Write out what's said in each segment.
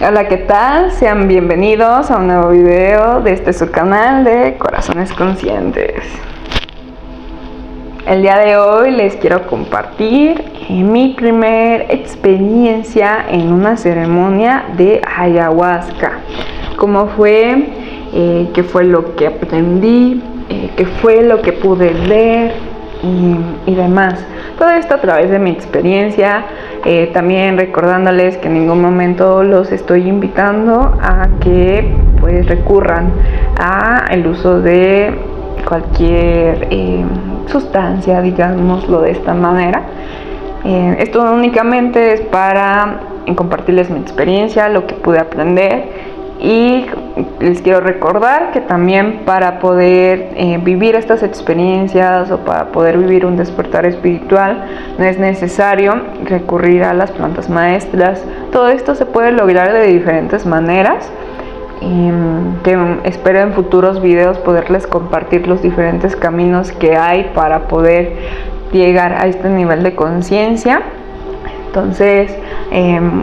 Hola, ¿qué tal? Sean bienvenidos a un nuevo video de su canal de Corazones Conscientes. El día de hoy les quiero compartir mi primer experiencia en una ceremonia de ayahuasca. ¿Cómo fue? ¿Qué fue lo que aprendí? ¿Qué fue lo que pude ver? Y demás. Todo esto a través de mi experiencia, también recordándoles que en ningún momento los estoy invitando a que pues recurran a el uso de cualquier sustancia, digámoslo de esta manera. Esto únicamente es para compartirles mi experiencia, lo que pude aprender. Y les quiero recordar que también para poder vivir estas experiencias o para poder vivir un despertar espiritual no es necesario recurrir a las plantas maestras. Todo esto se puede lograr de diferentes maneras. Espero en futuros videos poderles compartir los diferentes caminos que hay para poder llegar a este nivel de conciencia. Entonces,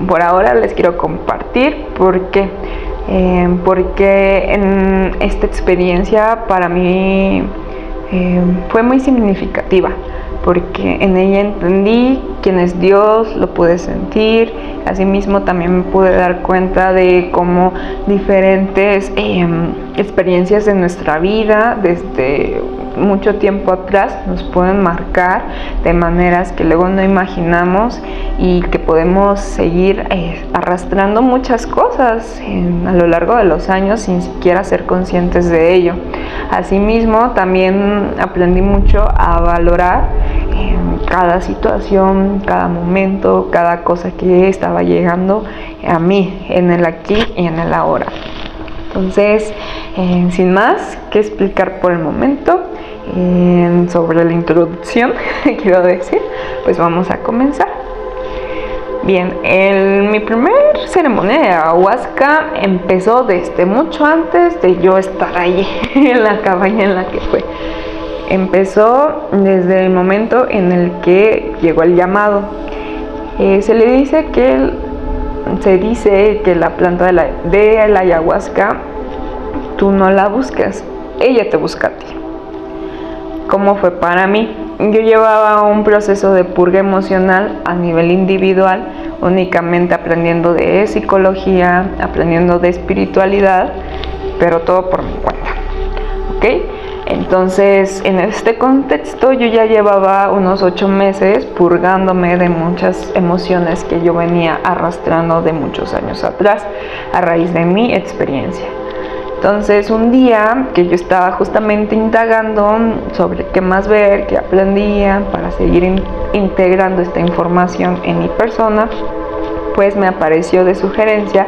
por ahora les quiero compartir porque en esta experiencia para mí fue muy significativa, porque en ella entendí quién es Dios, lo pude sentir. Asimismo también me pude dar cuenta de cómo diferentes experiencias de nuestra vida desde mucho tiempo atrás nos pueden marcar de maneras que luego no imaginamos y que podemos seguir arrastrando muchas cosas a lo largo de los años sin siquiera ser conscientes de ello. Asimismo también aprendí mucho a valorar cada situación, cada momento, cada cosa que estaba llegando a mí en el aquí y en el ahora. Entonces, sin más que explicar por el momento, sobre la introducción, quiero decir, pues vamos a comenzar. Bien, mi primer ceremonia de ayahuasca empezó desde mucho antes de yo estar ahí, en la cabaña en la que fue. Empezó desde el momento en el que llegó el llamado. Se dice que la planta de la ayahuasca tú no la buscas, ella te busca a ti. ¿Cómo fue para mí? Yo llevaba un proceso de purga emocional a nivel individual, únicamente aprendiendo de psicología, aprendiendo de espiritualidad, pero todo por mi cuenta, ¿ok? Entonces, en este contexto yo ya llevaba unos 8 meses purgándome de muchas emociones que yo venía arrastrando de muchos años atrás a raíz de mi experiencia. Entonces, un día que yo estaba justamente indagando sobre qué más ver, qué aprendía para seguir integrando esta información en mi persona, pues me apareció de sugerencia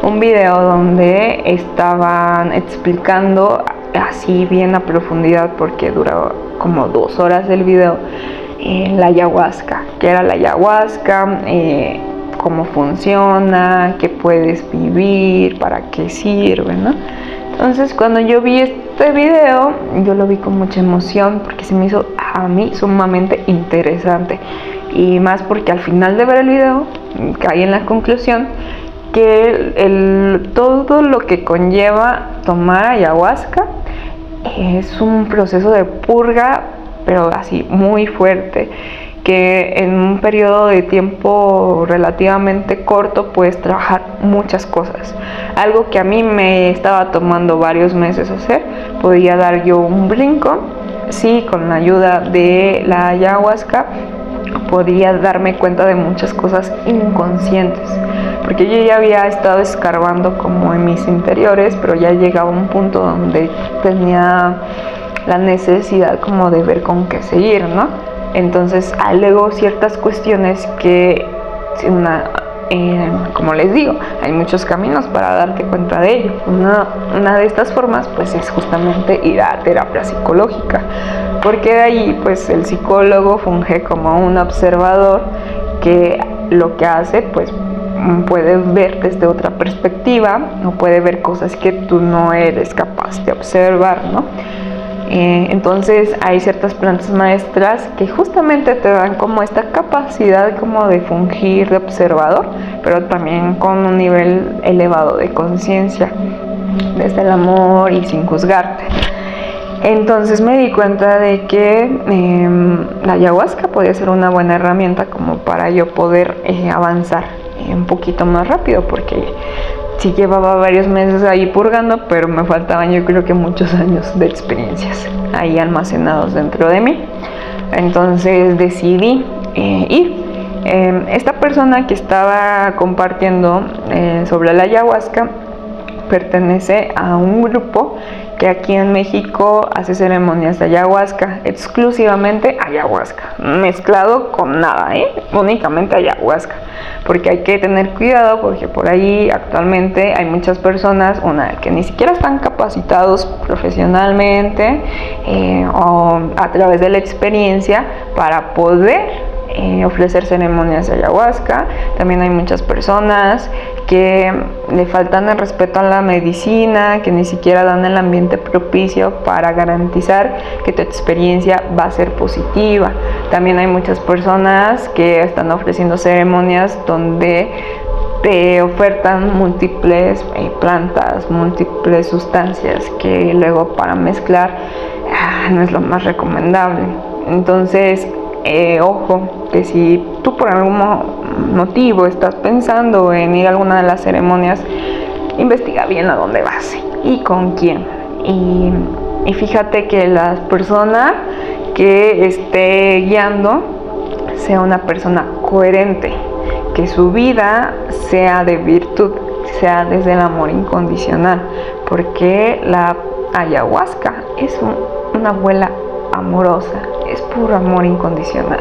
un video donde estaban explicando así bien a profundidad, porque duraba como 2 horas el video, la ayahuasca, qué era la ayahuasca, cómo funciona, qué puedes vivir, para qué sirve, ¿no? Entonces, cuando yo vi este video, yo lo vi con mucha emoción porque se me hizo a mí sumamente interesante, y más porque al final de ver el video caí en la conclusión que todo lo que conlleva tomar ayahuasca es un proceso de purga, pero así muy fuerte, que en un periodo de tiempo relativamente corto puedes trabajar muchas cosas. Algo que a mí me estaba tomando varios meses hacer, podía dar yo un brinco, sí, con la ayuda de la ayahuasca podía darme cuenta de muchas cosas inconscientes, porque yo ya había estado escarbando como en mis interiores, pero ya llegaba a un punto donde tenía la necesidad como de ver con qué seguir, ¿no? Entonces alegó ciertas cuestiones que, como les digo, hay muchos caminos para darte cuenta de ello. Una de estas formas pues es justamente ir a terapia psicológica, porque de ahí pues el psicólogo funge como un observador que lo que hace pues puede ver desde otra perspectiva o puede ver cosas que tú no eres capaz de observar, ¿no? Entonces hay ciertas plantas maestras que justamente te dan como esta capacidad como de fungir de observador, pero también con un nivel elevado de conciencia, desde el amor y sin juzgarte. Entonces me di cuenta de que la ayahuasca podía ser una buena herramienta como para yo poder avanzar un poquito más rápido, porque sí llevaba varios meses ahí purgando, pero me faltaban yo creo que muchos años de experiencias ahí almacenados dentro de mí. Entonces decidí ir. Esta persona que estaba compartiendo sobre la ayahuasca pertenece a un grupo que aquí en México hace ceremonias de ayahuasca, exclusivamente ayahuasca, mezclado con nada, únicamente ayahuasca, porque hay que tener cuidado, porque por ahí actualmente hay muchas personas, que ni siquiera están capacitados profesionalmente o a través de la experiencia para poder ofrecer ceremonias de ayahuasca. También hay muchas personas que le faltan el respeto a la medicina, que ni siquiera dan el ambiente propicio para garantizar que tu experiencia va a ser positiva. También hay muchas personas que están ofreciendo ceremonias donde te ofertan múltiples plantas, múltiples sustancias que luego para mezclar no es lo más recomendable. Entonces ojo, que si tú por algún motivo estás pensando en ir a alguna de las ceremonias, investiga bien a dónde vas y con quién. Y fíjate que la persona que esté guiando sea una persona coherente, que su vida sea de virtud, sea desde el amor incondicional, porque la ayahuasca es una abuela amorosa, es puro amor incondicional.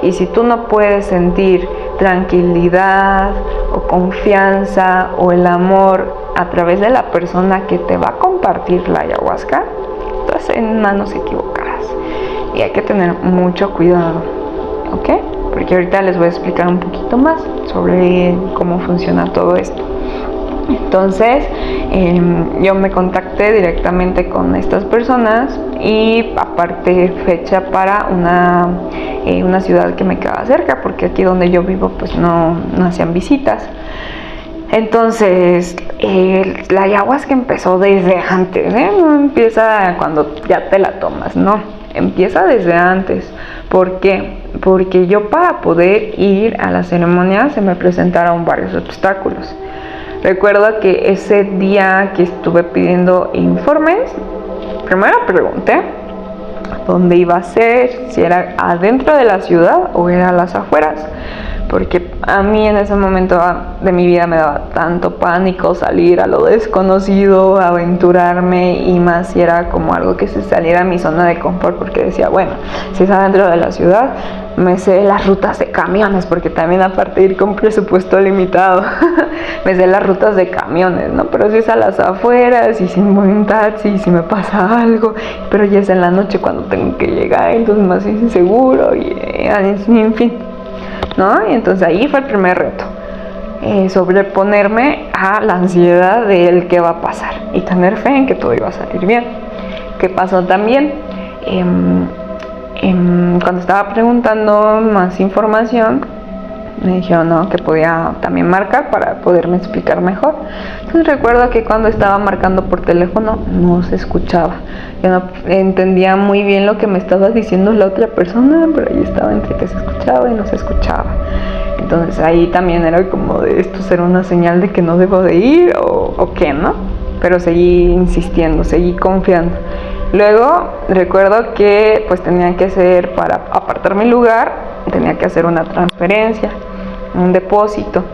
Y si tú no puedes sentir tranquilidad o confianza o el amor a través de la persona que te va a compartir la ayahuasca, estás en manos equivocadas y hay que tener mucho cuidado, ¿ok? Porque ahorita les voy a explicar un poquito más sobre cómo funciona todo esto. Entonces yo me contacté directamente con estas personas y aparte fecha para una ciudad que me quedaba cerca, porque aquí donde yo vivo pues no hacían visitas. Entonces la ayahuasca empezó desde antes, no empieza cuando ya te la tomas, no, empieza desde antes. ¿Por qué? Porque yo para poder ir a la ceremonia se me presentaron varios obstáculos. Recuerdo que ese día que estuve pidiendo informes, primero pregunté dónde iba a ser, si era adentro de la ciudad o era a las afueras, porque a mí en ese momento de mi vida me daba tanto pánico salir a lo desconocido, aventurarme, y más si era como algo que se saliera a mi zona de confort, porque decía, bueno, si es adentro de la ciudad, me sé las rutas de camiones, porque también aparte de ir con presupuesto limitado, me sé las rutas de camiones, ¿no? Pero si es a las afueras y sin buen taxi, y si me pasa algo, pero ya es en la noche cuando tengo que llegar, entonces más inseguro y en fin, ¿no? Y entonces ahí fue el primer reto, sobreponerme a la ansiedad del qué va a pasar y tener fe en que todo iba a salir bien. ¿Qué pasó también? Cuando estaba preguntando más información, me dijeron no, que podía también marcar para poderme explicar mejor. Entonces recuerdo que cuando estaba marcando por teléfono no se escuchaba. Yo no entendía muy bien lo que me estaba diciendo la otra persona, pero ahí estaba entre que se escuchaba y no se escuchaba. Entonces ahí también era como de esto será una señal de que no debo de ir o qué, ¿no? Pero seguí insistiendo, seguí confiando. Luego recuerdo que pues tenía que hacer, para apartar mi lugar, tenía que hacer una transferencia, un depósito.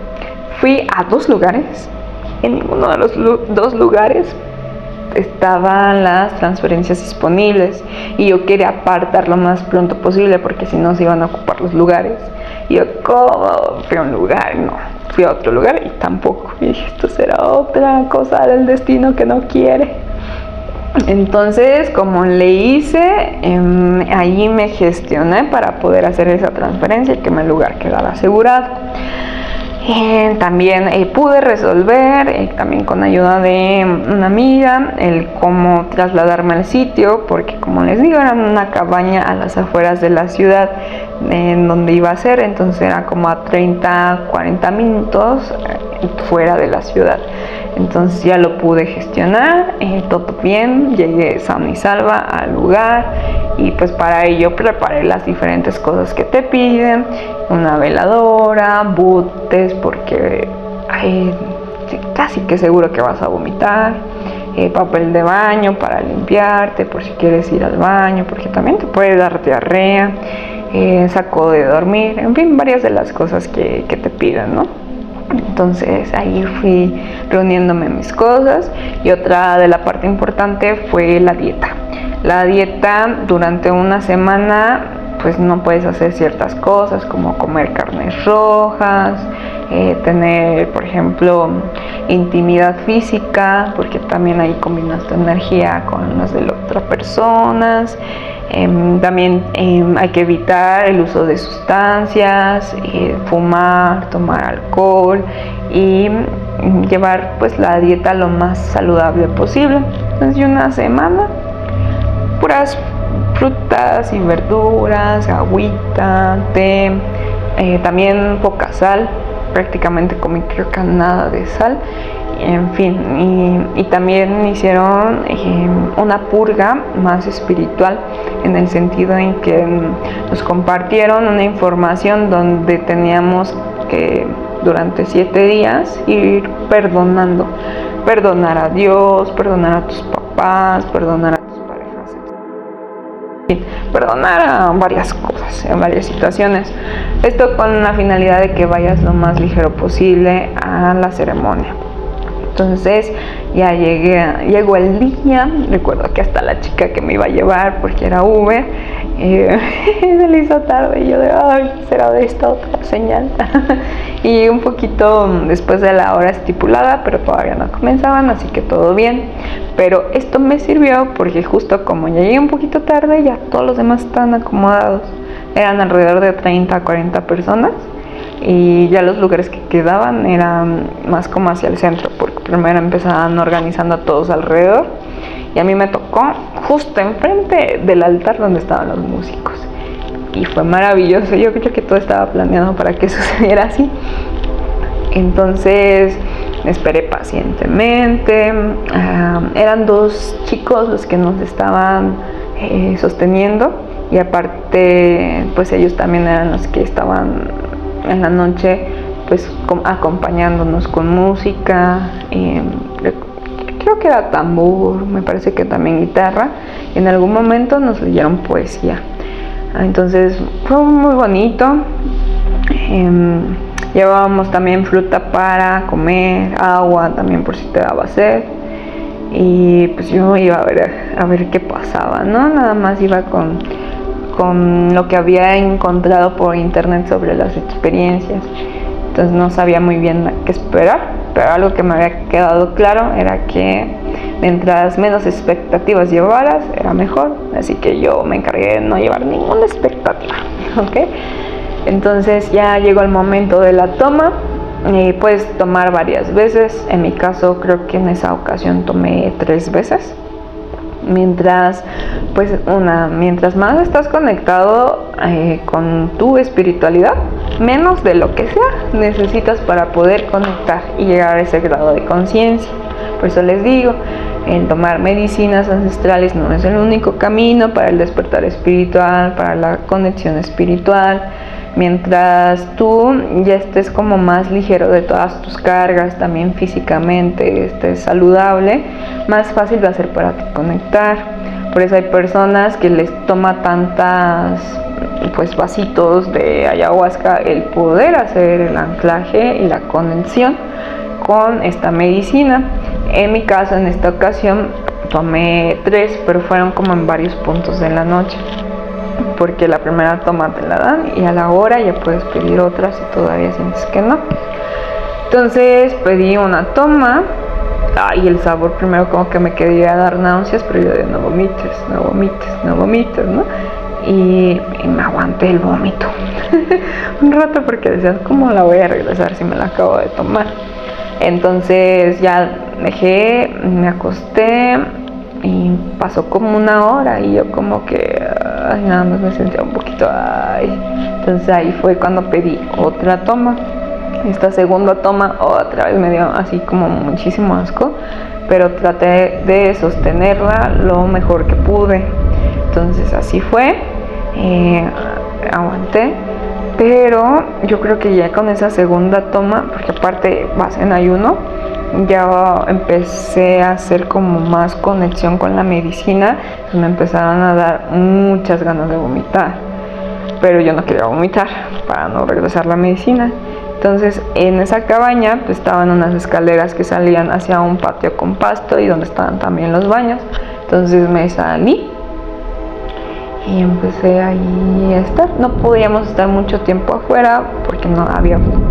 Fui a 2 lugares, en ninguno de los 2 lugares estaban las transferencias disponibles y yo quería apartar lo más pronto posible porque si no se iban a ocupar los lugares. Y yo, ¿cómo? Fui a un lugar, no, fui a otro lugar y tampoco. Y dije, esto será otra cosa del destino que no quiere. Entonces, como le hice, allí me gestioné para poder hacer esa transferencia y que mi lugar quedara asegurado. También pude resolver, también con ayuda de una amiga, el cómo trasladarme al sitio, porque como les digo, era una cabaña a las afueras de la ciudad en donde iba a ser, entonces era como a 30-40 minutos fuera de la ciudad. Entonces ya lo pude gestionar, todo bien, llegué sana y salva al lugar y pues para ello preparé las diferentes cosas que te piden, una veladora, botes porque casi que seguro que vas a vomitar, papel de baño para limpiarte por si quieres ir al baño, porque también te puede dar diarrea, saco de dormir, en fin, varias de las cosas que te piden, ¿no? Entonces ahí fui reuniéndome mis cosas y otra de la parte importante fue la dieta. La dieta durante una semana pues no puedes hacer ciertas cosas como comer carnes rojas, tener por ejemplo intimidad física porque también ahí combinas tu energía con las de las otras personas. También hay que evitar el uso de sustancias, fumar, tomar alcohol y llevar pues la dieta lo más saludable posible. Entonces una semana puras frutas y verduras, agüita, té, también poca sal, prácticamente comí creo que nada de sal, en fin, y también hicieron una purga más espiritual en el sentido en que nos compartieron una información donde teníamos que durante 7 días ir perdonando, perdonar a Dios, perdonar a tus papás, perdonar a tus parejas, perdonar a varias cosas, en varias situaciones. Esto con la finalidad de que vayas lo más ligero posible a la ceremonia. Entonces ya llegó el día, recuerdo que hasta la chica que me iba a llevar, porque era Uber, se le hizo tarde y yo de, ay, será de esta otra señal. Y un poquito después de la hora estipulada, pero todavía no comenzaban, así que todo bien. Pero esto me sirvió porque justo como ya llegué un poquito tarde, ya todos los demás estaban acomodados. Eran alrededor de 30 a 40 personas. Y ya los lugares que quedaban eran más como hacia el centro, porque primero empezaban organizando a todos alrededor y a mí me tocó justo enfrente del altar donde estaban los músicos y fue maravilloso. Yo creo que todo estaba planeado para que sucediera así. Entonces esperé pacientemente. Eran 2 chicos los que nos estaban sosteniendo y aparte pues ellos también eran los que estaban en la noche pues acompañándonos con música, creo que era tambor, me parece que también guitarra, y en algún momento nos leyeron poesía. Entonces fue muy bonito. Llevábamos también fruta para comer, agua también por si te daba sed, y pues yo iba a ver qué pasaba, ¿no? Nada más iba con lo que había encontrado por internet sobre las experiencias. Entonces no sabía muy bien qué esperar, pero algo que me había quedado claro era que mientras menos expectativas llevaras era mejor, así que yo me encargué de no llevar ninguna expectativa, ¿ok? Entonces ya llegó el momento de la toma. Puedes tomar varias veces, en mi caso creo que en esa ocasión tomé 3 veces. Mientras más estás conectado con tu espiritualidad, menos de lo que sea necesitas para poder conectar y llegar a ese grado de conciencia. Por eso les digo, el tomar medicinas ancestrales no es el único camino para el despertar espiritual, para la conexión espiritual. Mientras tú ya estés como más ligero de todas tus cargas, también físicamente estés saludable, más fácil va a ser para ti conectar. Por eso hay personas que les toma tantas pues vasitos de ayahuasca el poder hacer el anclaje y la conexión con esta medicina. En mi caso, en esta ocasión tomé 3, pero fueron como en varios puntos de la noche, porque la primera toma te la dan y a la hora ya puedes pedir otra si todavía sientes que no. Entonces pedí una toma y el sabor primero como que me quería dar náuseas, pero yo de no vomites, ¿no? Y me aguanté el vómito un rato porque decías, ¿cómo la voy a regresar si me la acabo de tomar? Entonces ya dejé, me acosté y pasó como 1 hora y yo como que nada más me sentía un poquito entonces ahí fue cuando pedí otra toma. Esta segunda toma otra vez me dio así como muchísimo asco, pero traté de sostenerla lo mejor que pude. Entonces así fue, aguanté, pero yo creo que ya con esa segunda toma, porque aparte vas en ayuno, ya empecé a hacer como más conexión con la medicina. Entonces me empezaron a dar muchas ganas de vomitar, pero yo no quería vomitar para no regresar la medicina. Entonces en esa cabaña pues, estaban unas escaleras que salían hacia un patio con pasto y donde estaban también los baños. Entonces me salí y empecé ahí a estar. No podíamos estar mucho tiempo afuera porque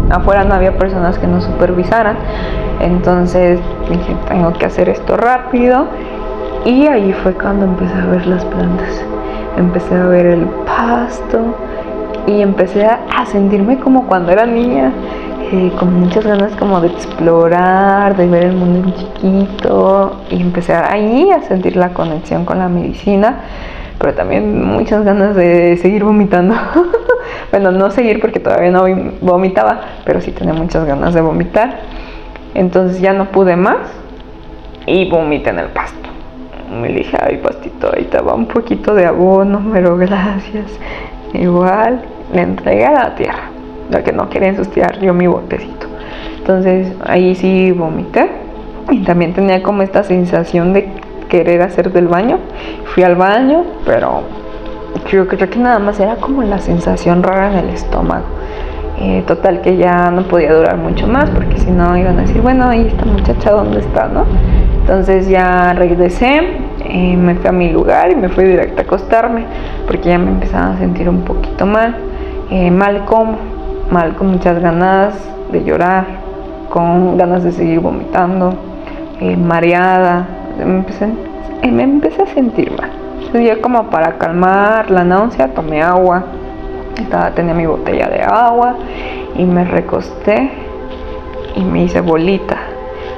afuera no había personas que nos supervisaran. Entonces dije, tengo que hacer esto rápido. Y ahí fue cuando empecé a ver las plantas. Empecé a ver el pasto y empecé a sentirme como cuando era niña, con muchas ganas como de explorar, de ver el mundo en chiquito. Y empecé ahí a sentir la conexión con la medicina, pero también muchas ganas de seguir vomitando. Bueno, no seguir porque todavía no vomitaba, pero sí tenía muchas ganas de vomitar. Entonces ya no pude más y vomité en el pasto. Me dije, ay pastito, ahí te va un poquito de abono, pero gracias. Igual le entregué a la tierra, la que no quería ensuciar yo mi botecito. Entonces ahí sí vomité y también tenía como esta sensación de querer hacer del baño. Fui al baño, pero creo que nada más era como la sensación rara en el estómago. Total que ya no podía durar mucho más porque si no iban a decir, bueno, ¿y esta muchacha dónde está, no? Entonces ya regresé, me fui a mi lugar y me fui directo a acostarme porque ya me empezaba a sentir un poquito mal, mal con muchas ganas de llorar, con ganas de seguir vomitando, mareada. Me empecé a sentir mal. Entonces ya como para calmar la náusea tomé agua. Tenía mi botella de agua y me recosté y me hice bolita,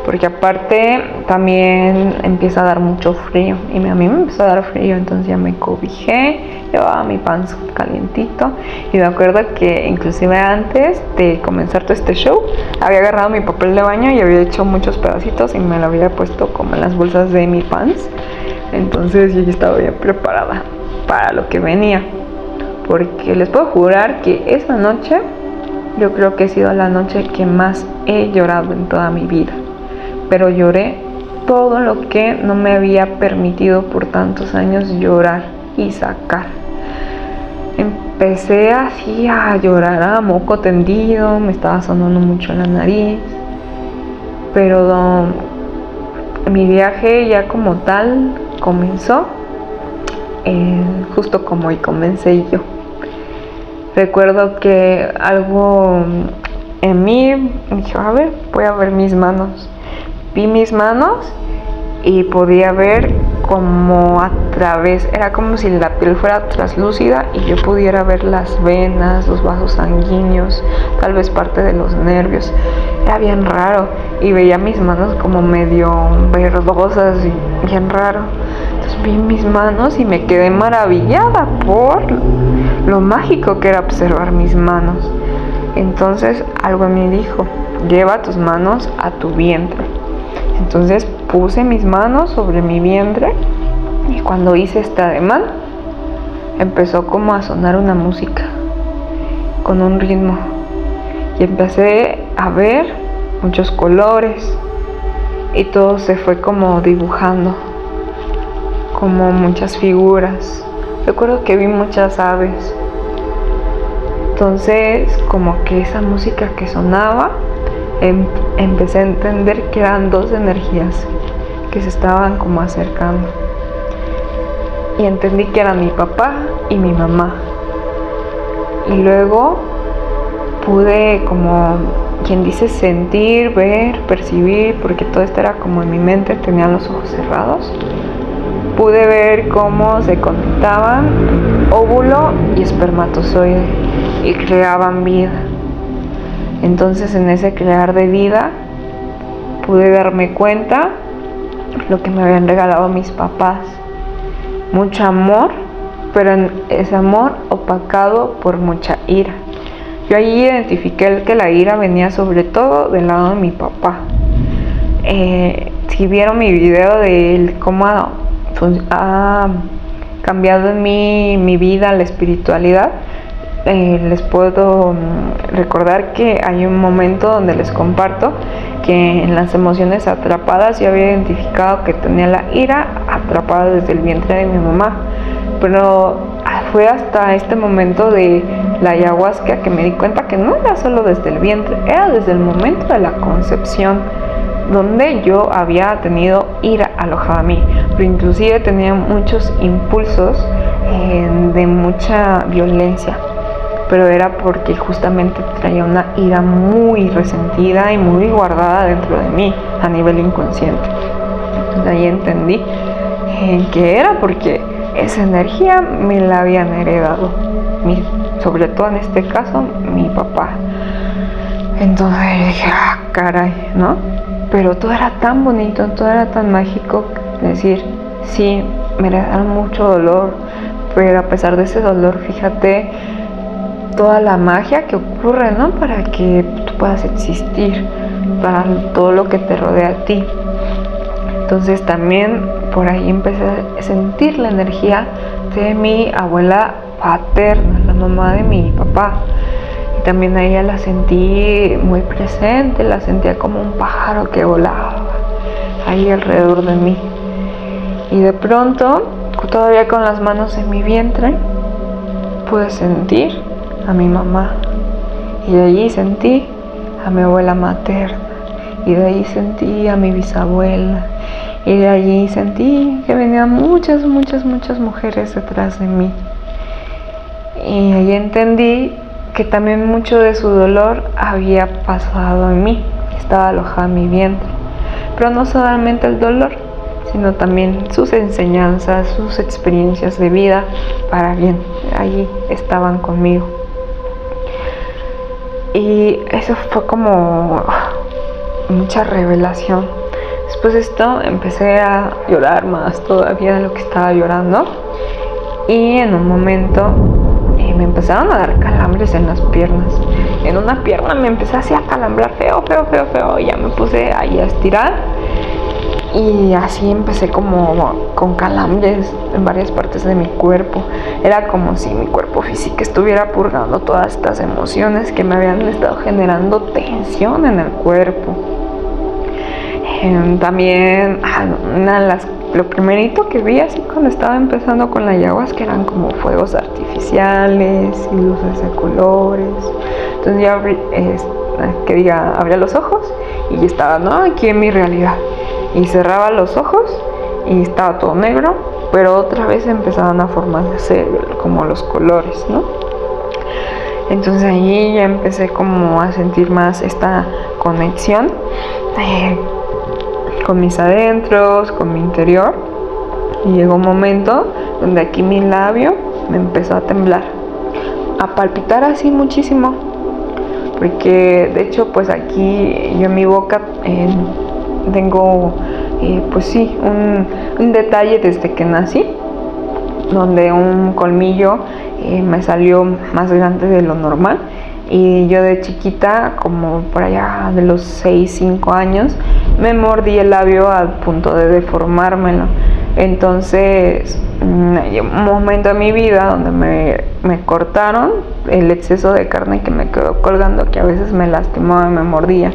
porque aparte también empieza a dar mucho frío y a mí me empezó a dar frío. Entonces ya me cobijé, llevaba mi pan calientito y me acuerdo que inclusive antes de comenzar todo este show había agarrado mi papel de baño y había hecho muchos pedacitos y me lo había puesto como en las bolsas de mi pants. Entonces yo ya estaba bien preparada para lo que venía, porque les puedo jurar que esa noche yo creo que ha sido la noche que más he llorado en toda mi vida. Pero lloré todo lo que no me había permitido por tantos años llorar y sacar. Empecé así a llorar a moco tendido, me estaba sonando mucho la nariz, pero mi viaje ya como tal comenzó justo como y comencé yo. Recuerdo que algo en mí me dijo, a ver, voy a ver mis manos. Vi mis manos y podía ver como a través, era como si la piel fuera translúcida y yo pudiera ver las venas, los vasos sanguíneos, tal vez parte de los nervios. Era bien raro y veía mis manos como medio verdosas y bien raro. Entonces vi mis manos y me quedé maravillada por lo mágico que era observar mis manos. Entonces algo me dijo, lleva tus manos a tu vientre. Entonces puse mis manos sobre mi vientre y cuando hice este ademán empezó como a sonar una música con un ritmo y empecé a ver muchos colores y todo se fue como dibujando, como muchas figuras. Recuerdo que vi muchas aves. Entonces como que esa música que sonaba, empecé a entender que eran dos energías que se estaban como acercando y entendí que eran mi papá y mi mamá. Y luego pude, como quien dice, sentir, ver, percibir, porque todo esto era como en mi mente, tenía los ojos cerrados. Pude ver cómo se conectaban óvulo y espermatozoide y creaban vida. Entonces en ese crear de vida pude darme cuenta lo que me habían regalado mis papás. Mucho amor, pero ese amor opacado por mucha ira. Yo ahí identifiqué que la ira venía sobre todo del lado de mi papá. Si vieron mi video de cómo ha cambiado en mí mi vida, la espiritualidad, les puedo recordar que hay un momento donde les comparto que en las emociones atrapadas yo había identificado que tenía la ira atrapada desde el vientre de mi mamá, pero fue hasta este momento de la ayahuasca que me di cuenta que no era solo desde el vientre, era desde el momento de la concepción, donde yo había tenido ira alojada a mí, pero inclusive tenía muchos impulsos de mucha violencia, pero era porque justamente traía una ira muy resentida y muy guardada dentro de mí a nivel inconsciente. Entonces ahí entendí que era porque esa energía me la habían heredado, sobre todo en este caso mi papá. Entonces dije, caray, ¿no? Pero todo era tan bonito, todo era tan mágico, decir, sí, me heredaron mucho dolor, pero a pesar de ese dolor, fíjate toda la magia que ocurre, ¿no? Para que tú puedas existir, para todo lo que te rodea a ti. Entonces también por ahí empecé a sentir la energía de mi abuela paterna, la mamá de mi papá. Y también a ella la sentí muy presente, la sentía como un pájaro que volaba ahí alrededor de mí. Y de pronto, todavía con las manos en mi vientre, pude sentir a mi mamá. Y de allí sentí a mi abuela materna. Y de ahí sentí a mi bisabuela. Y de allí sentí que venían muchas mujeres detrás de mí. Y ahí entendí que también mucho de su dolor había pasado en mí, estaba alojado en mi vientre. Pero no solamente el dolor, sino también sus enseñanzas, sus experiencias de vida para bien. Allí estaban conmigo. Y eso fue como mucha revelación. Después de esto empecé a llorar más todavía de lo que estaba llorando. Y en un momento me empezaron a dar calambres en las piernas. En una pierna me empecé así a calambrar feo. Y ya me puse ahí a estirar. Y así empecé como con calambres en varias partes de mi cuerpo. Era como si mi cuerpo físico estuviera purgando todas estas emociones que me habían estado generando tensión en el cuerpo. También lo primerito que vi así cuando estaba empezando con la ayahuasca eran como fuegos artificiales y luces de colores. Entonces ya abría los ojos y ya estaba, ¿no?, aquí en mi realidad. Y cerraba los ojos y estaba todo negro, pero otra vez empezaban a formarse como los colores, ¿no? Entonces ahí ya empecé como a sentir más esta conexión con mis adentros, con mi interior. Y llegó un momento donde aquí mi labio me empezó a temblar, a palpitar así muchísimo, porque de hecho pues aquí yo en mi boca tengo pues sí un detalle desde que nací, donde un colmillo me salió más grande de lo normal. Y yo de chiquita, como por allá de los 5 años, me mordí el labio al punto de deformármelo. Entonces, hay un momento en mi vida donde me cortaron el exceso de carne que me quedó colgando, que a veces me lastimaba y me mordía.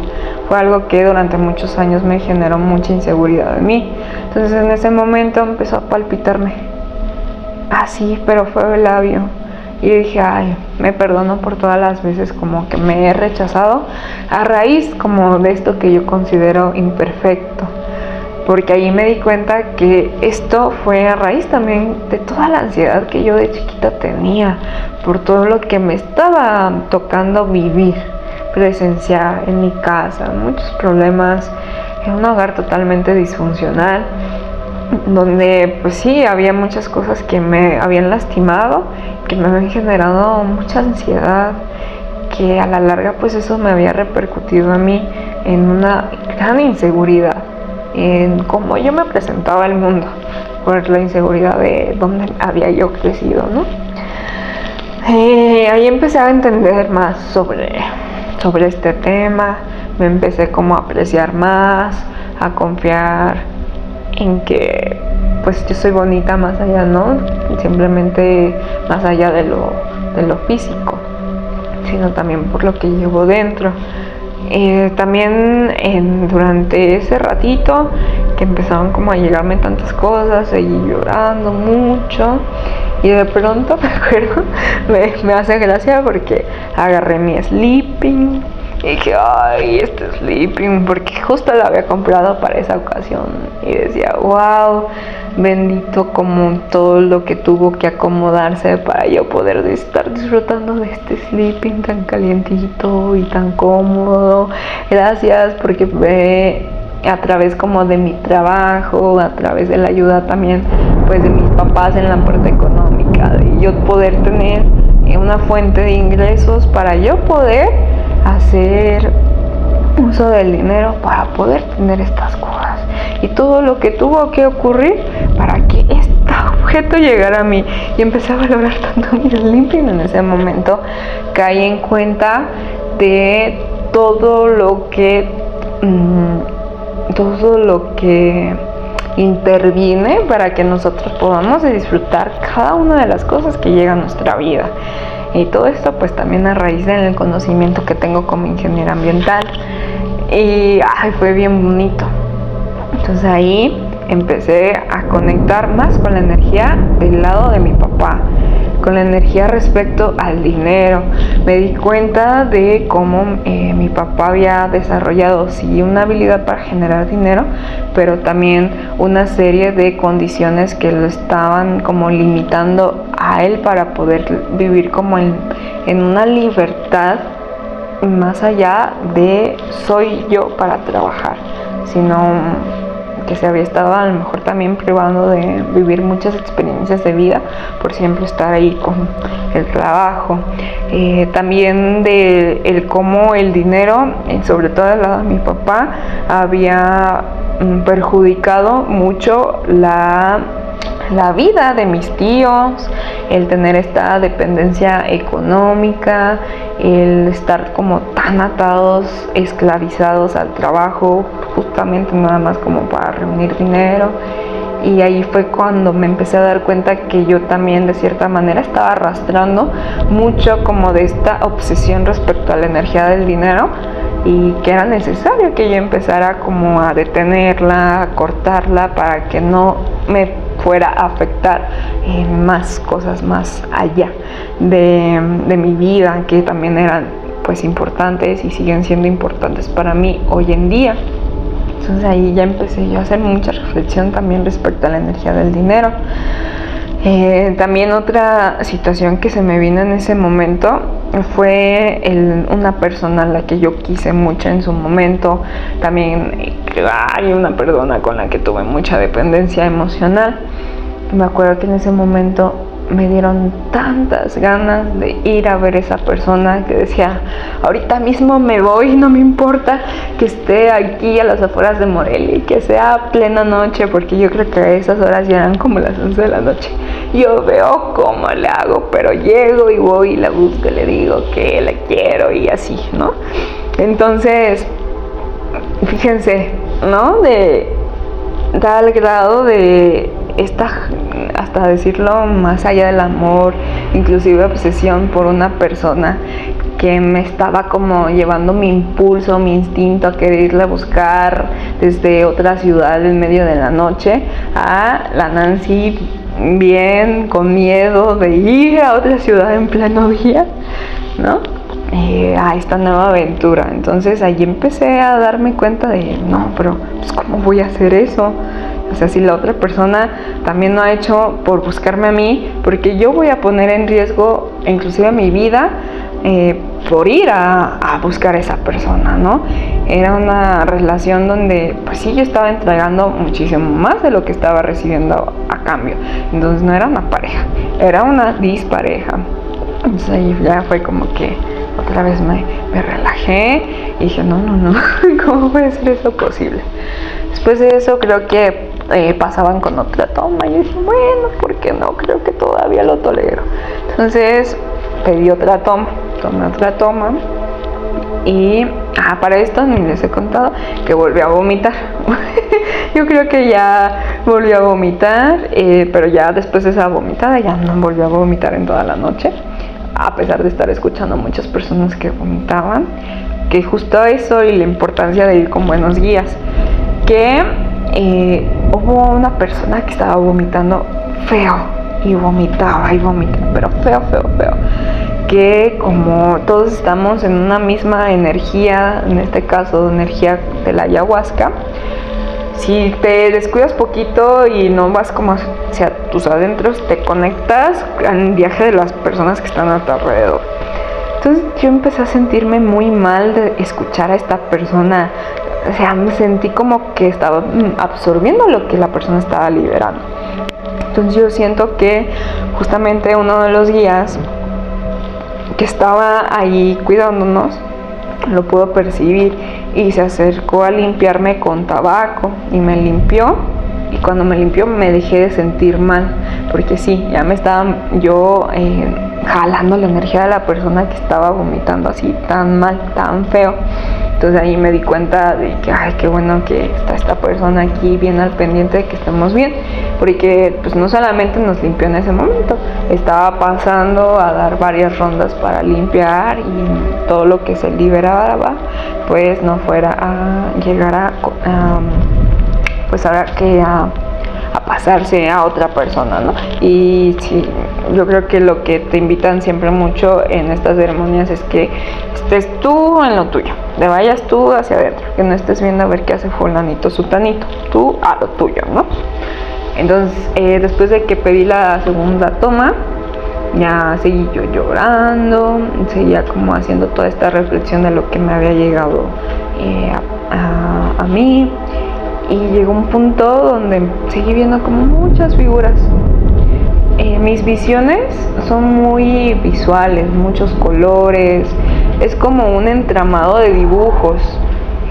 Fue algo que durante muchos años me generó mucha inseguridad en mí. Entonces, en ese momento empezó a palpitarme. Así, pero fue el labio. Y dije, ay, me perdono por todas las veces como que me he rechazado a raíz como de esto que yo considero imperfecto. Porque ahí me di cuenta que esto fue a raíz también de toda la ansiedad que yo de chiquita tenía, por todo lo que me estaba tocando vivir, presenciar en mi casa, muchos problemas, en un hogar totalmente disfuncional, donde pues sí, había muchas cosas que me habían lastimado, porque me había generado mucha ansiedad, que a la larga pues eso me había repercutido a mí en una gran inseguridad, en cómo yo me presentaba al mundo, por la inseguridad de dónde había yo crecido, ¿no? Ahí empecé a entender más sobre este tema, me empecé como a apreciar más, a confiar en que pues yo soy bonita más allá, ¿no? Simplemente más allá de lo físico, sino también por lo que llevo dentro. También durante ese ratito que empezaron como a llegarme tantas cosas, seguí llorando mucho y de pronto me acuerdo, me hace gracia porque agarré mi sleeping y dije, ay, este sleeping, porque justo lo había comprado para esa ocasión y decía, wow, bendito como todo lo que tuvo que acomodarse para yo poder estar disfrutando de este sleeping tan calientito y tan cómodo. Gracias, porque a través como de mi trabajo, a través de la ayuda también pues de mis papás en la parte económica, de yo poder tener una fuente de ingresos para yo poder hacer uso del dinero para poder tener estas cosas, y todo lo que tuvo que ocurrir para que este objeto llegara a mí. Y empecé a valorar tanto mi sleeping. En ese momento caí en cuenta de todo lo que interviene para que nosotros podamos disfrutar cada una de las cosas que llegan a nuestra vida. Y todo esto pues también a raíz del conocimiento que tengo como ingeniera ambiental. Y fue bien bonito. Entonces ahí empecé a conectar más con la energía del lado de mi papá, con la energía respecto al dinero. Me di cuenta de cómo mi papá había desarrollado sí una habilidad para generar dinero, pero también una serie de condiciones que lo estaban como limitando a él para poder vivir como en una libertad más allá de soy yo para trabajar, sino que se había estado a lo mejor también privando de vivir muchas experiencias de vida por siempre estar ahí con el trabajo. También de el cómo el dinero, sobre todo del lado de mi papá, había perjudicado mucho la vida de mis tíos, el tener esta dependencia económica, el estar como tan atados, esclavizados al trabajo, justamente nada más como para reunir dinero. Y ahí fue cuando me empecé a dar cuenta que yo también de cierta manera estaba arrastrando mucho como de esta obsesión respecto a la energía del dinero, y que era necesario que yo empezara como a detenerla, a cortarla, para que no me fuera a afectar en más cosas más allá de mi vida, que también eran pues importantes y siguen siendo importantes para mí hoy en día. Entonces ahí ya empecé yo a hacer mucha reflexión también respecto a la energía del dinero. También otra situación que se me vino en ese momento fue una persona a la que yo quise mucho en su momento. También hay una persona con la que tuve mucha dependencia emocional. Me acuerdo que en ese momento me dieron tantas ganas de ir a ver a esa persona que decía, ahorita mismo me voy, no me importa que esté aquí a las afueras de Morelia y que sea plena noche, porque yo creo que a esas horas ya eran como las 11 de la noche. Yo veo cómo le hago, pero llego y voy y la busco y le digo que la quiero y así, ¿no? Entonces, fíjense, ¿no? De tal grado de hasta decirlo, más allá del amor, inclusive obsesión por una persona que me estaba como llevando mi impulso, mi instinto a querer irla a buscar desde otra ciudad en medio de la noche, a la Nancy bien con miedo de ir a otra ciudad en pleno día, ¿no? A esta nueva aventura. Entonces ahí empecé a darme cuenta de, no, pero pues ¿cómo voy a hacer eso? O sea, si la otra persona también lo ha hecho por buscarme a mí, porque yo voy a poner en riesgo inclusive mi vida por ir a buscar a esa persona, ¿no? Era una relación donde pues sí, yo estaba entregando muchísimo más de lo que estaba recibiendo a cambio. Entonces no era una pareja, era una dispareja. Entonces ahí ya fue como que otra vez me relajé y dije, no, ¿cómo puede ser eso posible? Después de eso creo que pasaban con otra toma y yo dije, bueno, ¿por qué no? Creo que todavía lo tolero. Entonces pedí otra toma, tomé otra toma y para esto ni les he contado que volví a vomitar. Yo creo que ya volví a vomitar, pero ya después de esa vomitada ya no volví a vomitar en toda la noche, a pesar de estar escuchando a muchas personas que vomitaban, que justo eso y la importancia de ir con buenos guías, que hubo una persona que estaba vomitando feo y vomitaba, pero feo, que como todos estamos en una misma energía, en este caso energía de la ayahuasca, si te descuidas poquito y no vas como hacia tus adentros, te conectas al viaje de las personas que están a tu alrededor. Entonces yo empecé a sentirme muy mal de escuchar a esta persona. O sea, me sentí como que estaba absorbiendo lo que la persona estaba liberando. Entonces yo siento que justamente uno de los guías que estaba ahí cuidándonos lo pudo percibir y se acercó a limpiarme con tabaco y me limpió. Y cuando me limpió me dejé de sentir mal, porque sí, ya me estaba yo jalando la energía de la persona que estaba vomitando así tan mal, tan feo. Entonces ahí me di cuenta de que, ay, qué bueno que está esta persona aquí bien al pendiente de que estemos bien, porque pues no solamente nos limpió en ese momento, estaba pasando a dar varias rondas para limpiar y todo lo que se liberaba pues no fuera a llegar a pues ahora que a pasarse a otra persona, ¿no? Y sí, yo creo que lo que te invitan siempre mucho en estas ceremonias es que estés tú en lo tuyo, te vayas tú hacia adentro, que no estés viendo a ver qué hace fulanito, sutanito, tú a lo tuyo, ¿no? Entonces, después de que pedí la segunda toma, ya seguí yo llorando, seguía como haciendo toda esta reflexión de lo que me había llegado a mí. Y llegó un punto donde seguí viendo como muchas figuras. Mis visiones son muy visuales, muchos colores, es como un entramado de dibujos.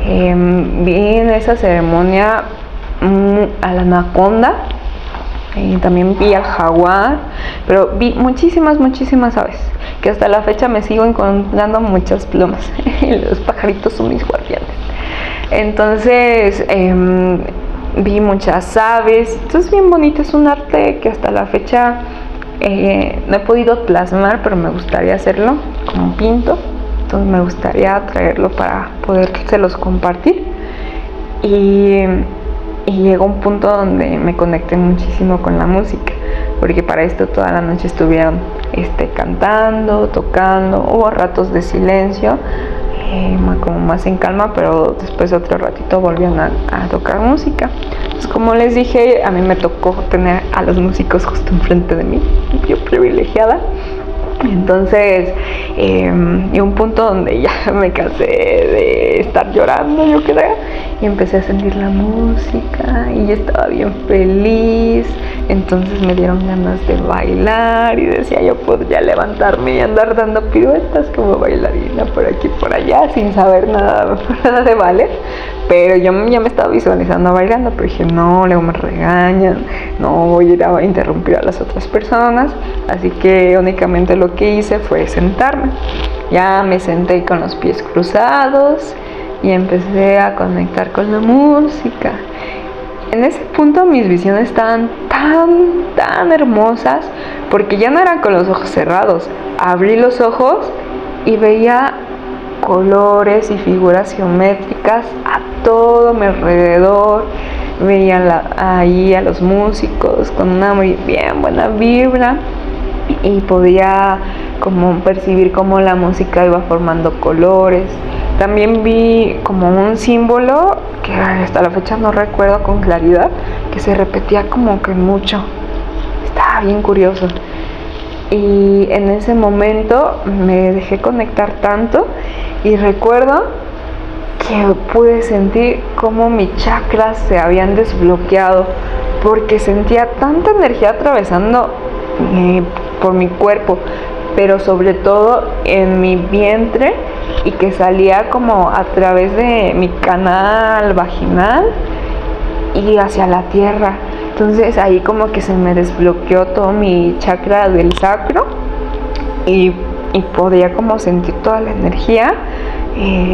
Vi en esa ceremonia a la anaconda, también vi al jaguar, pero vi muchísimas aves, que hasta la fecha me sigo encontrando muchas plumas. Los pajaritos son mis guardianes. Entonces vi muchas aves. Entonces bien bonito, es un arte que hasta la fecha no he podido plasmar, pero me gustaría hacerlo como pinto. Entonces me gustaría traerlo para podérselos compartir. Y llegó un punto donde me conecté muchísimo con la música, porque para esto toda la noche estuvieron cantando, tocando, hubo ratos de silencio, como más en calma, pero después de otro ratito volvían a tocar música. Pues como les dije, a mí me tocó tener a los músicos justo enfrente de mí, yo privilegiada. Entonces llegó un punto donde ya me cansé de estar llorando, yo creo, y empecé a sentir la música y yo estaba bien feliz. Entonces me dieron ganas de bailar y decía, yo podría levantarme y andar dando piruetas como bailarina por aquí y por allá sin saber nada de ballet. Pero yo ya me estaba visualizando bailando, pero dije, no, luego me regañan, no voy a ir a interrumpir a las otras personas. Así que únicamente lo que hice fue sentarme. Ya me senté con los pies cruzados y empecé a conectar con la música. En ese punto mis visiones estaban tan hermosas, porque ya no eran con los ojos cerrados. Abrí los ojos y veía colores y figuras geométricas a todo mi alrededor. Veía ahí a los músicos con una muy bien buena vibra y podía como percibir cómo la música iba formando colores. También vi como un símbolo que hasta la fecha no recuerdo con claridad, que se repetía como que mucho. Estaba bien curioso. Y en ese momento me dejé conectar tanto y recuerdo que pude sentir cómo mis chakras se habían desbloqueado porque sentía tanta energía atravesando por mi cuerpo, pero sobre todo en mi vientre, y que salía como a través de mi canal vaginal y hacia la tierra. Entonces ahí como que se me desbloqueó todo mi chakra del sacro y podía como sentir toda la energía.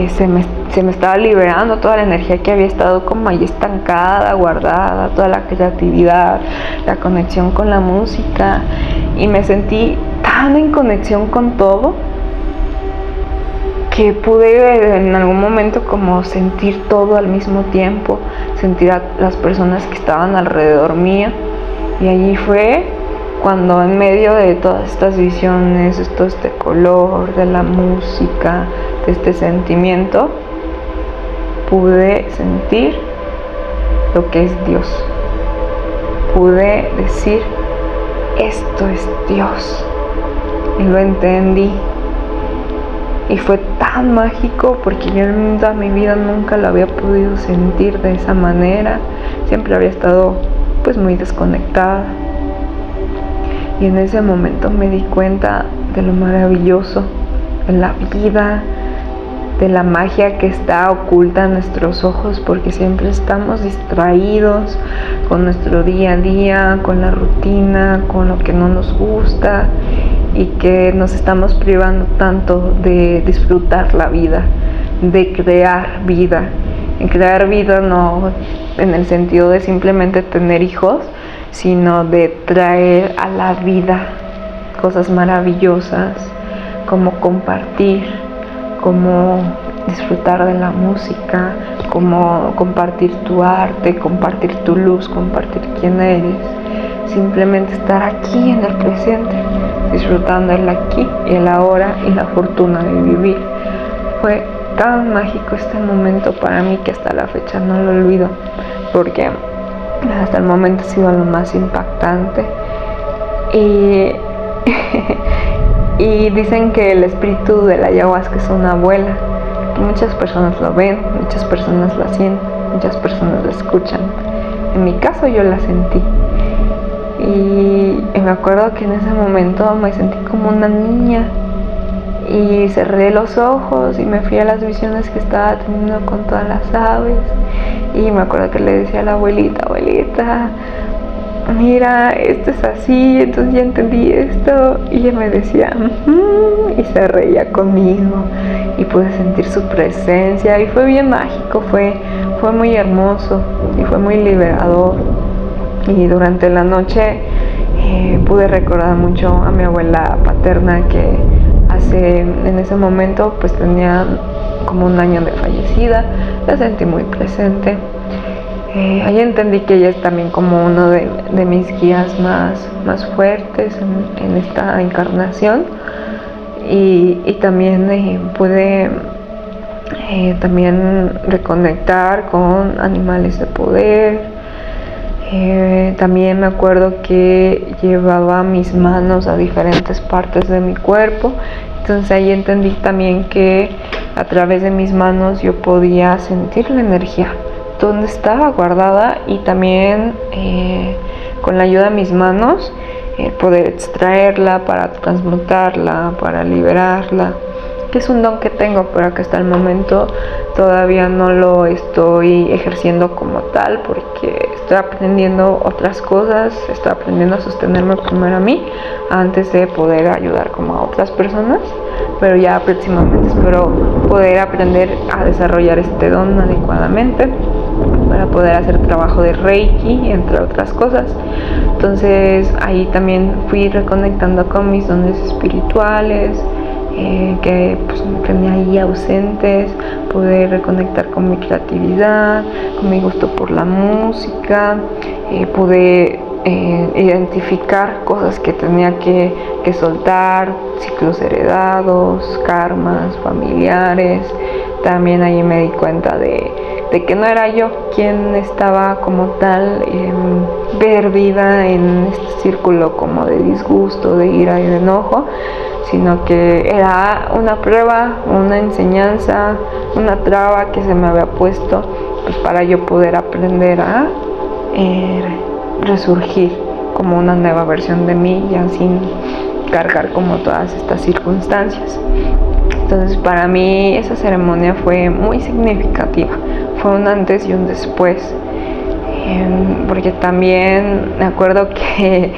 Se me estaba liberando toda la energía que había estado como ahí estancada, guardada, toda la creatividad, la conexión con la música, y me sentí tan en conexión con todo que pude en algún momento como sentir todo al mismo tiempo, sentir a las personas que estaban alrededor mío. Y allí fue cuando, en medio de todas estas visiones, todo este color de la música, de este sentimiento, pude sentir lo que es Dios. Pude decir, esto es Dios. Y lo entendí. Y fue tan mágico porque yo en toda mi vida nunca lo había podido sentir de esa manera. Siempre había estado pues muy desconectada. Y en ese momento me di cuenta de lo maravilloso de la vida, de la magia que está oculta en nuestros ojos, porque siempre estamos distraídos con nuestro día a día, con la rutina, con lo que no nos gusta, y que nos estamos privando tanto de disfrutar la vida, de crear vida. En crear vida no en el sentido de simplemente tener hijos, sino de traer a la vida cosas maravillosas, como compartir, como disfrutar de la música, como compartir tu arte, compartir tu luz, compartir quién eres. Simplemente estar aquí en el presente, disfrutando el aquí y el ahora y la fortuna de vivir. Fue tan mágico este momento para mí que hasta la fecha no lo olvido, porque hasta el momento ha sido lo más impactante. Y y dicen que el espíritu de la ayahuasca es una abuela, que muchas personas lo ven, muchas personas la sienten, muchas personas la escuchan. En mi caso yo la sentí. Y me acuerdo que en ese momento me sentí como una niña y cerré los ojos y me fui a las visiones que estaba teniendo con todas las aves. Y me acuerdo que le decía a la abuelita, mira, esto es así, entonces ya entendí esto. Y ella me decía, y se reía conmigo y pude sentir su presencia y fue bien mágico, fue muy hermoso y fue muy liberador. Y durante la noche pude recordar mucho a mi abuela paterna, que en ese momento pues tenía como 1 año de fallecida. La sentí muy presente. Ahí entendí que ella es también como uno de mis guías más fuertes en esta encarnación. Y también pude también reconectar con animales de poder. También me acuerdo que llevaba mis manos a diferentes partes de mi cuerpo. Entonces ahí entendí también que a través de mis manos yo podía sentir la energía donde estaba guardada, y también con la ayuda de mis manos poder extraerla para transmutarla, para liberarla, que es un don que tengo, pero que hasta el momento todavía no lo estoy ejerciendo como tal, porque estoy aprendiendo otras cosas, estoy aprendiendo a sostenerme primero a mí antes de poder ayudar como a otras personas. Pero ya próximamente espero poder aprender a desarrollar este don adecuadamente para poder hacer trabajo de Reiki, entre otras cosas. Entonces ahí también fui reconectando con mis dones espirituales, que pues tenía ahí ausentes. Pude reconectar con mi creatividad, con mi gusto por la música. Pude identificar cosas que tenía que soltar, ciclos heredados, karmas familiares. también ahí me di cuenta de que no era yo quien estaba como tal perdida en este círculo como de disgusto, de ira y de enojo, sino que era una prueba, una enseñanza, una traba que se me había puesto pues para yo poder aprender a resurgir como una nueva versión de mí, ya sin cargar como todas estas circunstancias. Entonces para mí esa ceremonia fue muy significativa, fue un antes y un después, porque también me acuerdo que,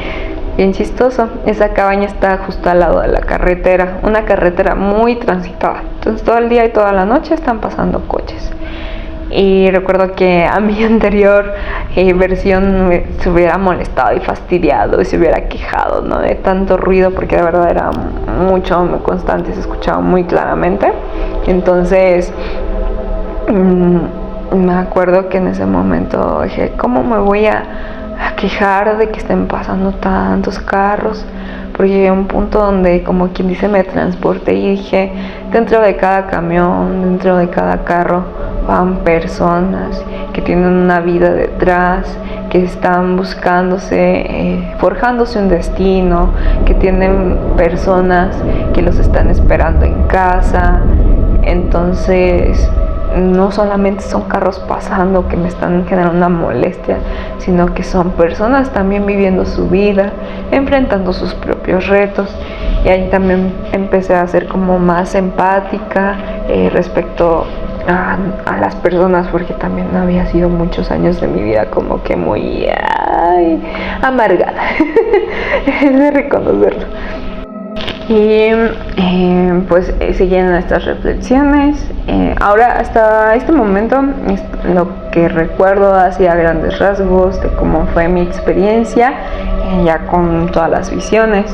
bien chistoso, esa cabaña está justo al lado de la carretera, una carretera muy transitada, entonces todo el día y toda la noche están pasando coches. Y recuerdo que a mi anterior versión se hubiera molestado y fastidiado y se hubiera quejado, ¿no?, de tanto ruido, porque de verdad era mucho, muy constante, se escuchaba muy claramente. Entonces me acuerdo que en ese momento dije, ¿cómo me voy a quejar de que estén pasando tantos carros? Porque llegué a un punto donde, como quien dice, me transporté y dije, dentro de cada camión, dentro de cada carro van personas que tienen una vida detrás, que están buscándose, forjándose un destino, que tienen personas que los están esperando en casa. Entonces no solamente son carros pasando que me están generando una molestia, sino que son personas también viviendo su vida, enfrentando sus propios retos. Y ahí también empecé a ser como más empática respecto a las personas, porque también había sido muchos años de mi vida como que muy amargada, es de reconocerlo. Y pues siguiendo estas reflexiones, ahora hasta este momento lo que recuerdo así a grandes rasgos de cómo fue mi experiencia, ya con todas las visiones.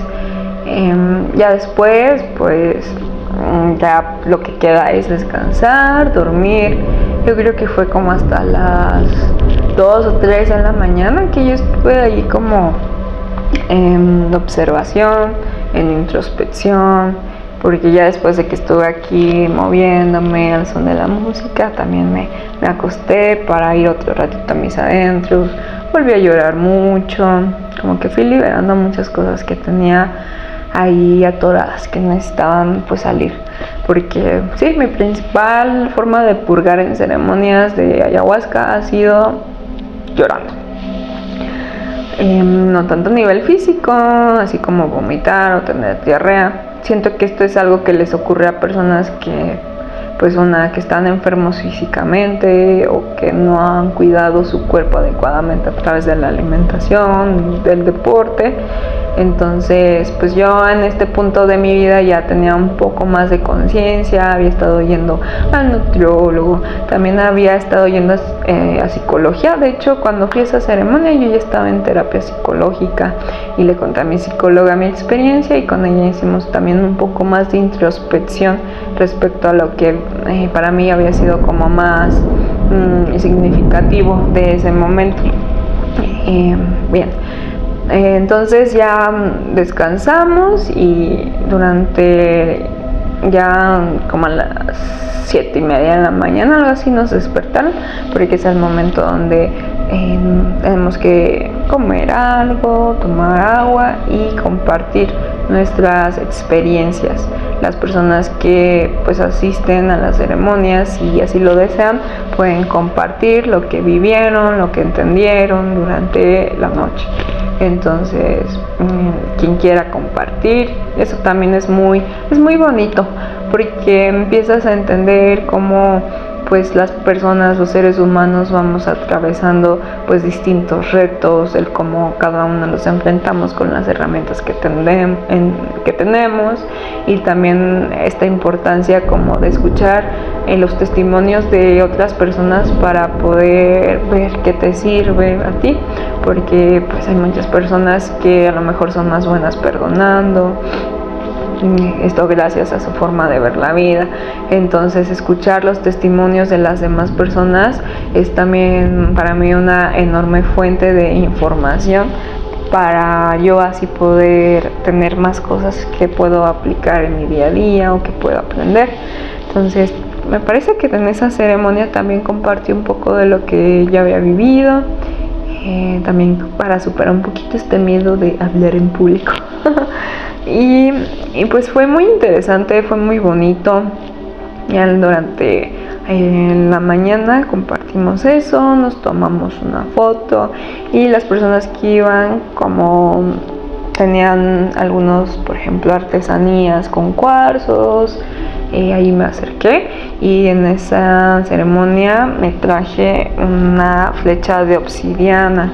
Ya después pues ya lo que queda es descansar, dormir. Yo creo que fue como hasta las 2 o 3 de la mañana que yo estuve ahí como en observación, en introspección, porque ya después de que estuve aquí moviéndome al son de la música, también me acosté para ir otro ratito a mis adentros. Volví a llorar mucho, como que fui liberando muchas cosas que tenía ahí atoradas, que necesitaban pues salir, porque sí, mi principal forma de purgar en ceremonias de ayahuasca ha sido llorando. No tanto a nivel físico, así como vomitar o tener diarrea. Siento que esto es algo que les ocurre a personas que pues que están enfermos físicamente o que no han cuidado su cuerpo adecuadamente a través de la alimentación, del deporte. Entonces pues yo en este punto de mi vida ya tenía un poco más de conciencia, había estado yendo al nutriólogo, también había estado yendo a psicología. De hecho, cuando fui a esa ceremonia yo ya estaba en terapia psicológica y le conté a mi psicóloga mi experiencia, y con ella hicimos también un poco más de introspección respecto a lo que para mí había sido como más significativo de ese momento. Bien, entonces ya descansamos, y durante ya como a las 7:30 de la mañana, algo así, nos despertaron, porque es el momento donde tenemos que comer algo, tomar agua y compartir nuestras experiencias. Las personas que pues asisten a las ceremonias y así lo desean pueden compartir lo que vivieron, lo que entendieron durante la noche. Entonces quien quiera compartir, eso también es muy bonito, porque empiezas a entender cómo pues las personas, los seres humanos, vamos atravesando pues distintos retos, el cómo cada uno los enfrentamos con las herramientas que tenemos, y también esta importancia como de escuchar los testimonios de otras personas para poder ver qué te sirve a ti, porque pues hay muchas personas que a lo mejor son más buenas perdonando, esto gracias a su forma de ver la vida. Entonces escuchar los testimonios de las demás personas es también para mí una enorme fuente de información, para yo así poder tener más cosas que puedo aplicar en mi día a día o que puedo aprender. Entonces me parece que en esa ceremonia también compartí un poco de lo que ya había vivido, también para superar un poquito este miedo de hablar en público. y pues fue muy interesante, fue muy bonito. Durante la mañana compartimos eso, nos tomamos una foto y las personas que iban, como tenían algunos, por ejemplo, artesanías con cuarzos, ahí me acerqué y en esa ceremonia me traje una flecha de obsidiana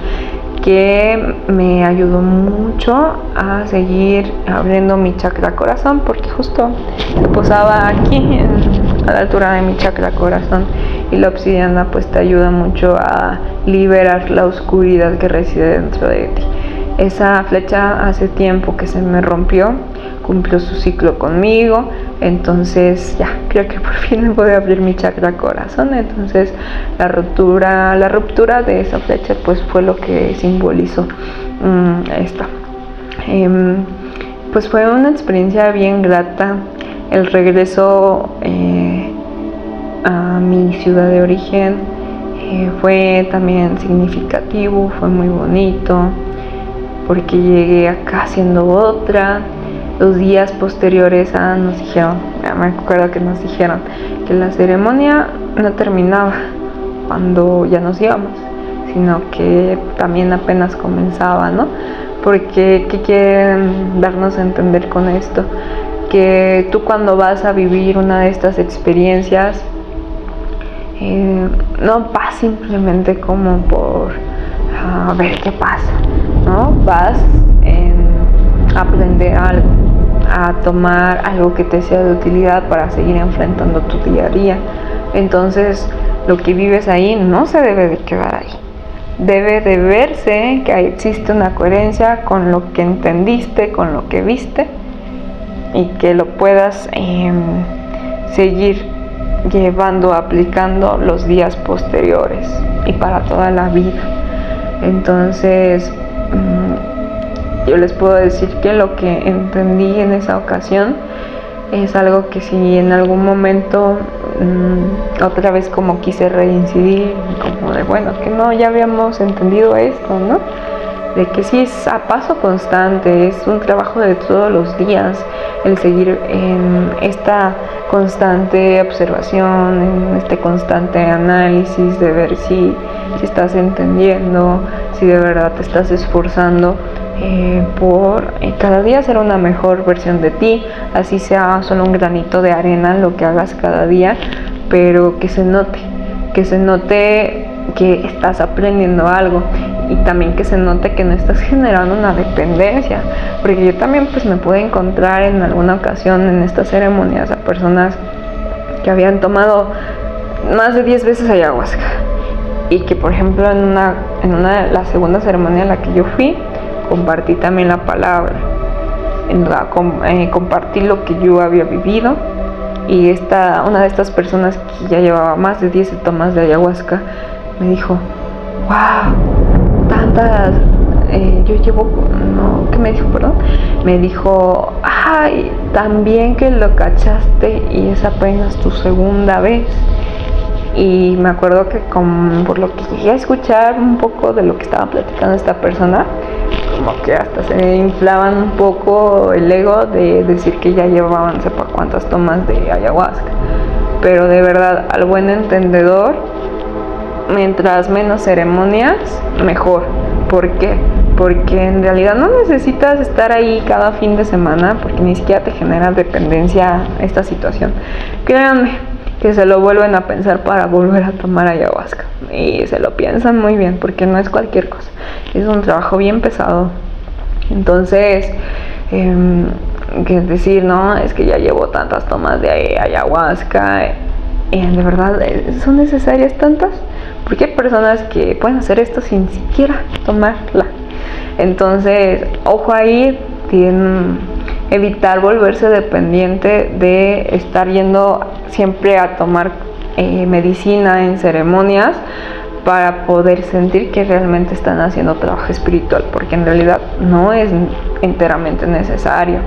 que me ayudó mucho a seguir abriendo mi chakra corazón, porque justo se posaba aquí a la altura de mi chakra corazón, y la obsidiana pues te ayuda mucho a liberar la oscuridad que reside dentro de ti. Esa flecha hace tiempo que se me rompió, cumplió su ciclo conmigo, entonces ya creo que por fin pude abrir mi chakra corazón. Entonces la ruptura de esa flecha pues fue lo que simbolizó esto. Pues fue una experiencia bien grata el regreso a mi ciudad de origen. Fue también significativo, fue muy bonito, porque llegué acá siendo otra. Los días posteriores nos dijeron, me acuerdo que nos dijeron que la ceremonia no terminaba cuando ya nos íbamos, sino que también apenas comenzaba, ¿no? Porque, ¿qué quieren darnos a entender con esto? Que tú, cuando vas a vivir una de estas experiencias, no vas simplemente como por a ver qué pasa, ¿no? Vas a aprender algo, a tomar algo que te sea de utilidad para seguir enfrentando tu día a día. Entonces, lo que vives ahí no se debe de quedar ahí. Debe de verse que existe una coherencia con lo que entendiste, con lo que viste, y que lo puedas seguir llevando, aplicando los días posteriores y para toda la vida. Entonces, yo les puedo decir que lo que entendí en esa ocasión es algo que, si en algún momento otra vez como quise reincidir, como de bueno, que no, ya habíamos entendido esto, ¿no? De que sí es a paso constante, es un trabajo de todos los días, el seguir en esta constante observación, en este constante análisis de ver si estás entendiendo, si de verdad te estás esforzando por cada día ser una mejor versión de ti, así sea solo un granito de arena lo que hagas cada día, pero que se note que estás aprendiendo algo, y también que se note que no estás generando una dependencia, porque yo también pues me pude encontrar en alguna ocasión en estas ceremonias a personas que habían tomado más de 10 veces ayahuasca, y que, por ejemplo, en la segunda ceremonia a la que yo fui, compartí también la palabra, compartí lo que yo había vivido, y una de estas personas que ya llevaba más de 10 tomas de ayahuasca me dijo: wow, tantas, yo llevo, no, ¿qué me dijo? Perdón, me dijo: ay, también que lo cachaste y es apenas tu segunda vez. Y me acuerdo que por lo que llegué a escuchar un poco de lo que estaba platicando esta persona, como que hasta se inflaban un poco el ego de decir que ya llevaban sepa cuántas tomas de ayahuasca. Pero de verdad, al buen entendedor, mientras menos ceremonias, mejor. ¿Por qué? Porque en realidad no necesitas estar ahí cada fin de semana, porque ni siquiera te genera dependencia esta situación. Créanme que se lo vuelven a pensar para volver a tomar ayahuasca, y se lo piensan muy bien, porque no es cualquier cosa, es un trabajo bien pesado. Entonces, que decir, no, es que ya llevo tantas tomas de ayahuasca, de verdad son necesarias tantas, porque hay personas que pueden hacer esto sin siquiera tomarla. Entonces, ojo ahí, evitar volverse dependiente de estar yendo siempre a tomar medicina en ceremonias para poder sentir que realmente están haciendo trabajo espiritual, porque en realidad no es enteramente necesario.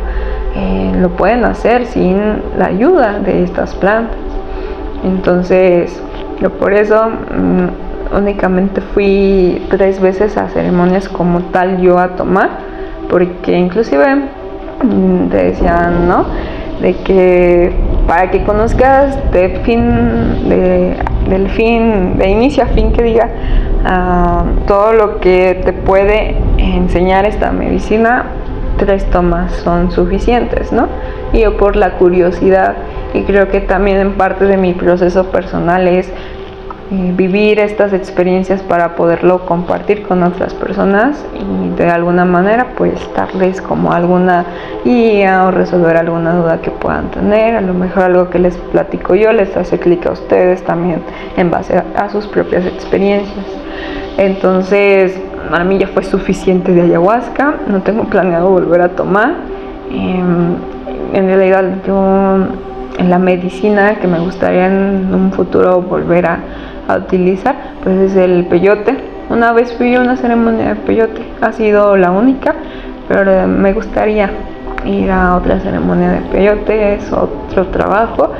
Lo pueden hacer sin la ayuda de estas plantas. Entonces, yo por eso únicamente fui 3 veces a ceremonias como tal yo a tomar, porque inclusive te decían, ¿no? De que para que conozcas de inicio a fin, que diga, todo lo que te puede enseñar esta medicina, 3 tomas son suficientes, ¿no? Y yo por la curiosidad, y creo que también en parte de mi proceso personal es vivir estas experiencias para poderlo compartir con otras personas y de alguna manera pues darles como alguna guía o resolver alguna duda que puedan tener. A lo mejor algo que les platico yo les hace clic a ustedes también en base a sus propias experiencias. Entonces para mí ya fue suficiente de ayahuasca, no tengo planeado volver a tomar. En realidad yo en la medicina que me gustaría en un futuro volver a utilizar pues es el peyote. Una vez fui a una ceremonia de peyote, ha sido la única, pero me gustaría ir a otra ceremonia de peyote. Es otro trabajo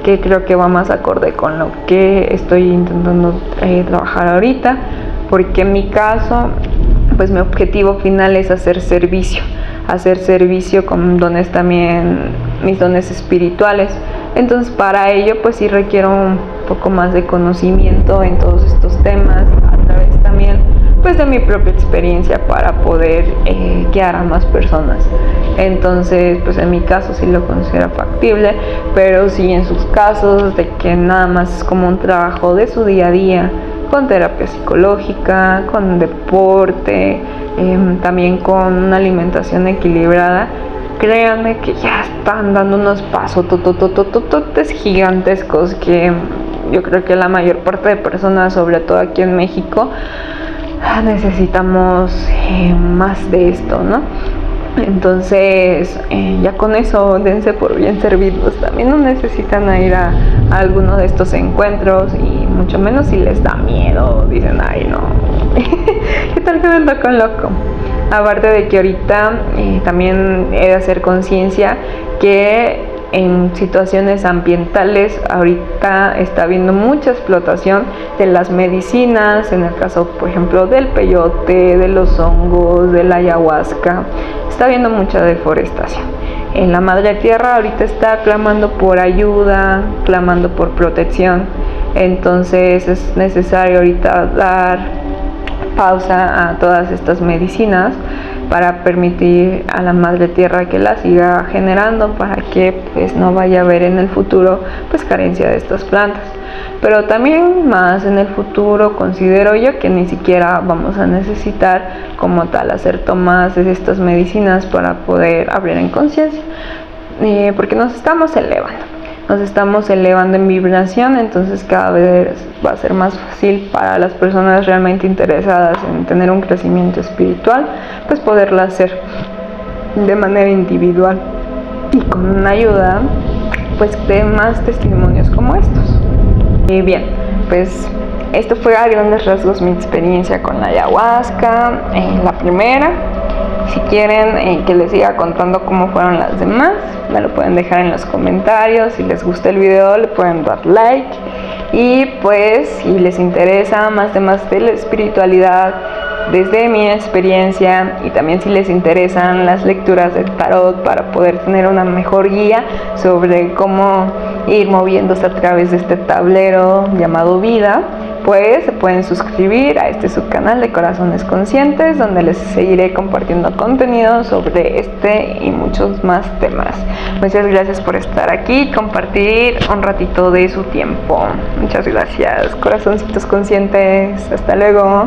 que creo que va más acorde con lo que estoy intentando trabajar ahorita, porque en mi caso pues mi objetivo final es hacer servicio con dones también, mis dones espirituales. Entonces para ello pues sí requiero un poco más de conocimiento en todos estos temas, a través también pues de mi propia experiencia para poder guiar a más personas. Entonces pues en mi caso sí lo considero factible, pero sí en sus casos de que nada más es como un trabajo de su día a día, con terapia psicológica, con deporte, también con una alimentación equilibrada, créanme que ya están dando unos pasos gigantescos que yo creo que la mayor parte de personas, sobre todo aquí en México, necesitamos más de esto, ¿no? Entonces ya con eso dense por bien servidos. También no necesitan ir a alguno de estos encuentros, y mucho menos si les da miedo, dicen ay no ¿qué tal que me toco loco? Aparte de que ahorita también he de hacer conciencia que en situaciones ambientales ahorita está habiendo mucha explotación de las medicinas, en el caso por ejemplo del peyote, de los hongos, de la ayahuasca. Está habiendo mucha deforestación. En la madre tierra ahorita está clamando por ayuda, clamando por protección. Entonces es necesario ahorita dar pausa a todas estas medicinas para permitir a la madre tierra que la siga generando, para que pues no vaya a haber en el futuro pues carencia de estas plantas. Pero también más en el futuro considero yo que ni siquiera vamos a necesitar como tal hacer tomas de estas medicinas para poder abrir en conciencia, porque nos estamos elevando en vibración. Entonces cada vez va a ser más fácil para las personas realmente interesadas en tener un crecimiento espiritual pues poderlo hacer de manera individual y con ayuda pues de más testimonios como estos. Y bien, pues esto fue a grandes rasgos mi experiencia con la ayahuasca, la primera. Si quieren que les siga contando cómo fueron las demás, me lo pueden dejar en los comentarios. Si les gusta el video le pueden dar like, y pues si les interesa más temas de la espiritualidad desde mi experiencia, y también si les interesan las lecturas de tarot para poder tener una mejor guía sobre cómo ir moviéndose a través de este tablero llamado vida, pues se pueden suscribir a este subcanal de Corazones Conscientes, donde les seguiré compartiendo contenido sobre este y muchos más temas. Muchas gracias por estar aquí y compartir un ratito de su tiempo. Muchas gracias, corazoncitos conscientes. Hasta luego.